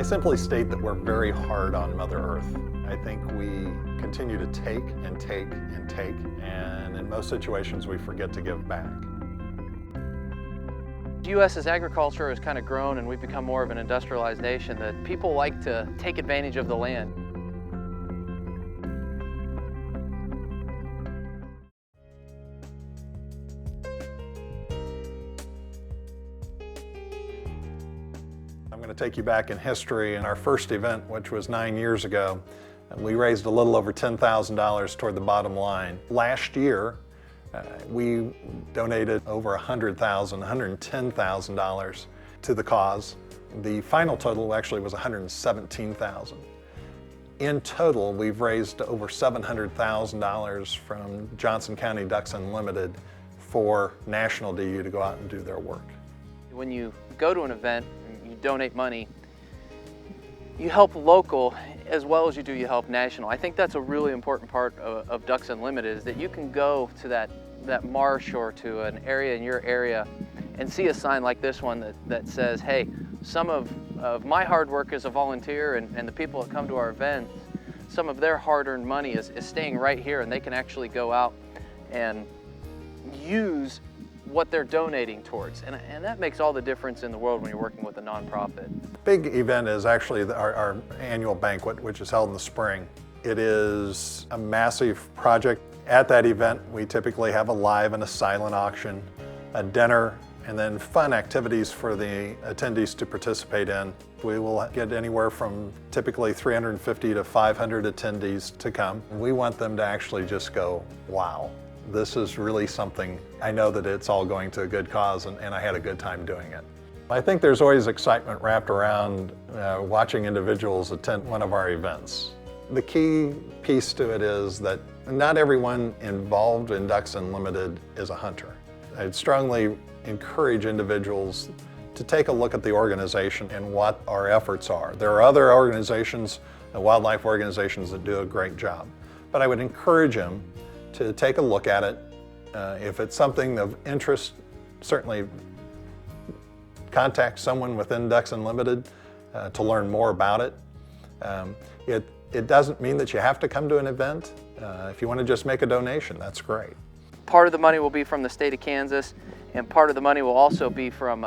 I simply state that we're very hard on Mother Earth. I think we continue to take and take and take, and in most situations we forget to give back. The U.S.'s agriculture has kind of grown and we've become more of an industrialized nation that people like to take advantage of the land. I'm going to take you back in history. In our first event, which was 9 years ago, we raised a little over $10,000 toward the bottom line. Last year, we donated over $100,000, $110,000 to the cause. The final total actually was $117,000. In total, we've raised over $700,000 from Johnson County Ducks Unlimited for National DU to go out and do their work. When you go to an event and you donate money, you help local as well as you help national. I think that's a really important part of Ducks Unlimited, is that you can go to that marsh or to an area in your area and see a sign like this one that says, hey, some of my hard work as a volunteer and the people that come to our events, some of their hard-earned money is staying right here, and they can actually go out and use what they're donating towards. And that makes all the difference in the world when you're working with a nonprofit. Big event is actually our annual banquet, which is held in the spring. It is a massive project. At that event, we typically have a live and a silent auction, a dinner, and then fun activities for the attendees to participate in. We will get anywhere from typically 350 to 500 attendees to come. We want them to actually just go, wow, this is really something. I know that it's all going to a good cause, and I had a good time doing it. I think there's always excitement wrapped around watching individuals attend one of our events. The key piece to it is that not everyone involved in Ducks Unlimited is a hunter. I'd strongly encourage individuals to take a look at the organization and what our efforts are. There are other organizations, wildlife organizations, that do a great job. But I would encourage them to take a look at it. If it's something of interest, certainly contact someone within Ducks Unlimited to learn more about it. It doesn't mean that you have to come to an event. If you want to just make a donation, that's great. Part of the money will be from the state of Kansas, and part of the money will also be from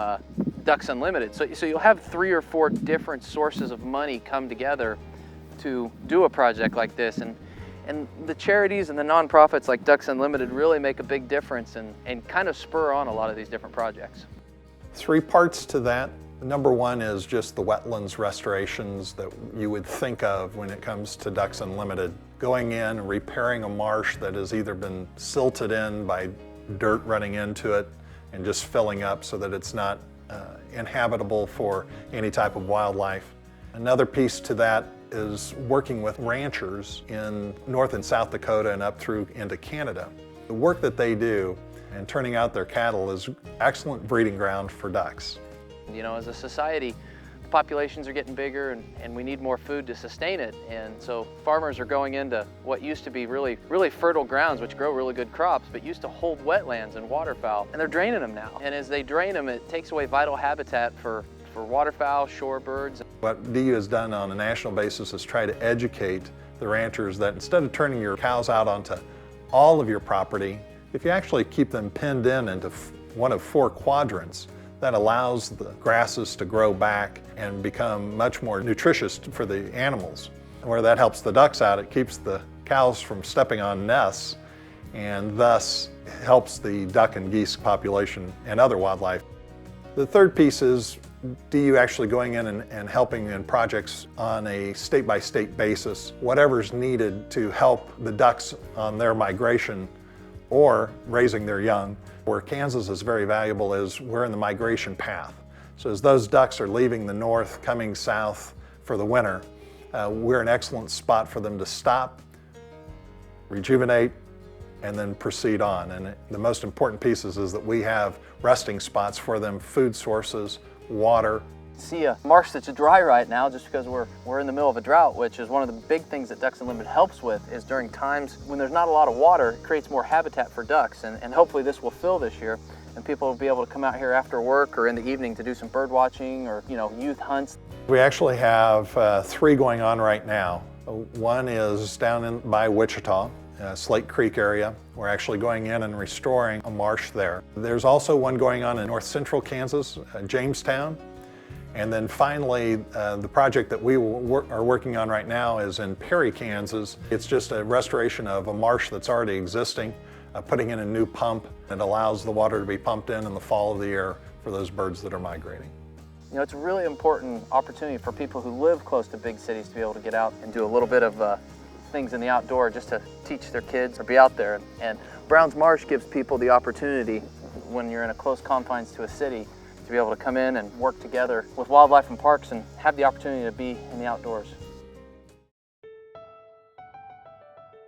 Ducks Unlimited. So you'll have 3 or 4 different sources of money come together to do a project like this. And the charities and the nonprofits like Ducks Unlimited really make a big difference and kind of spur on a lot of these different projects. 3 parts to that. Number 1 is just the wetlands restorations that you would think of when it comes to Ducks Unlimited. Going in and repairing a marsh that has either been silted in by dirt running into it and just filling up so that it's not inhabitable for any type of wildlife. Another piece to that is working with ranchers in North and South Dakota and up through into Canada. The work that they do and turning out their cattle is excellent breeding ground for ducks. You know, as a society, populations are getting bigger and we need more food to sustain it. And so farmers are going into what used to be really fertile grounds, which grow really good crops, but used to hold wetlands and waterfowl. And they're draining them now. And as they drain them, it takes away vital habitat for waterfowl, shorebirds. What DU has done on a national basis is try to educate the ranchers that instead of turning your cows out onto all of your property, if you actually keep them pinned in into one of 4 quadrants, that allows the grasses to grow back and become much more nutritious for the animals. Where that helps the ducks out, it keeps the cows from stepping on nests and thus helps the duck and geese population and other wildlife. The third piece is DU actually going in and helping in projects on a state-by-state basis, whatever's needed to help the ducks on their migration or raising their young. Where Kansas is very valuable is we're in the migration path. So as those ducks are leaving the north, coming south for the winter, we're an excellent spot for them to stop, rejuvenate, and then proceed on. And the most important pieces is that we have resting spots for them, food sources, water. See a marsh that's dry right now just because we're in the middle of a drought, which is one of the big things that Ducks Unlimited helps with, is during times when there's not a lot of water, it creates more habitat for ducks, and hopefully this will fill this year. and people will be able to come out here after work or in the evening to do some bird watching or, youth hunts. We actually have 3 going on right now. One is down by Wichita, Slate Creek area. We're actually going in and restoring a marsh there. There's also one going on in north central Kansas, Jamestown. And then finally, the project that we are working on right now is in Perry, Kansas. It's just a restoration of a marsh that's already existing, putting in a new pump. It allows the water to be pumped in the fall of the year for those birds that are migrating. It's a really important opportunity for people who live close to big cities to be able to get out and do a little bit of things in the outdoor just to teach their kids or be out there. And Browns Marsh gives people the opportunity, when you're in a close confines to a city, to be able to come in and work together with wildlife and parks and have the opportunity to be in the outdoors.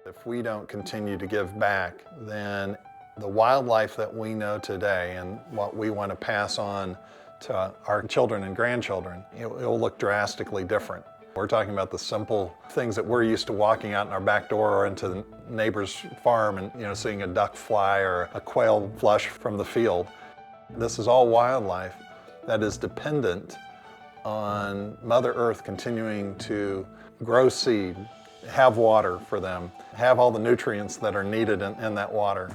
If we don't continue to give back, then the wildlife that we know today and what we want to pass on to our children and grandchildren, it'll look drastically different. We're talking about the simple things that we're used to walking out in our back door or into the neighbor's farm and seeing a duck fly or a quail flush from the field. This is all wildlife that is dependent on Mother Earth continuing to grow seed, have water for them, have all the nutrients that are needed in that water.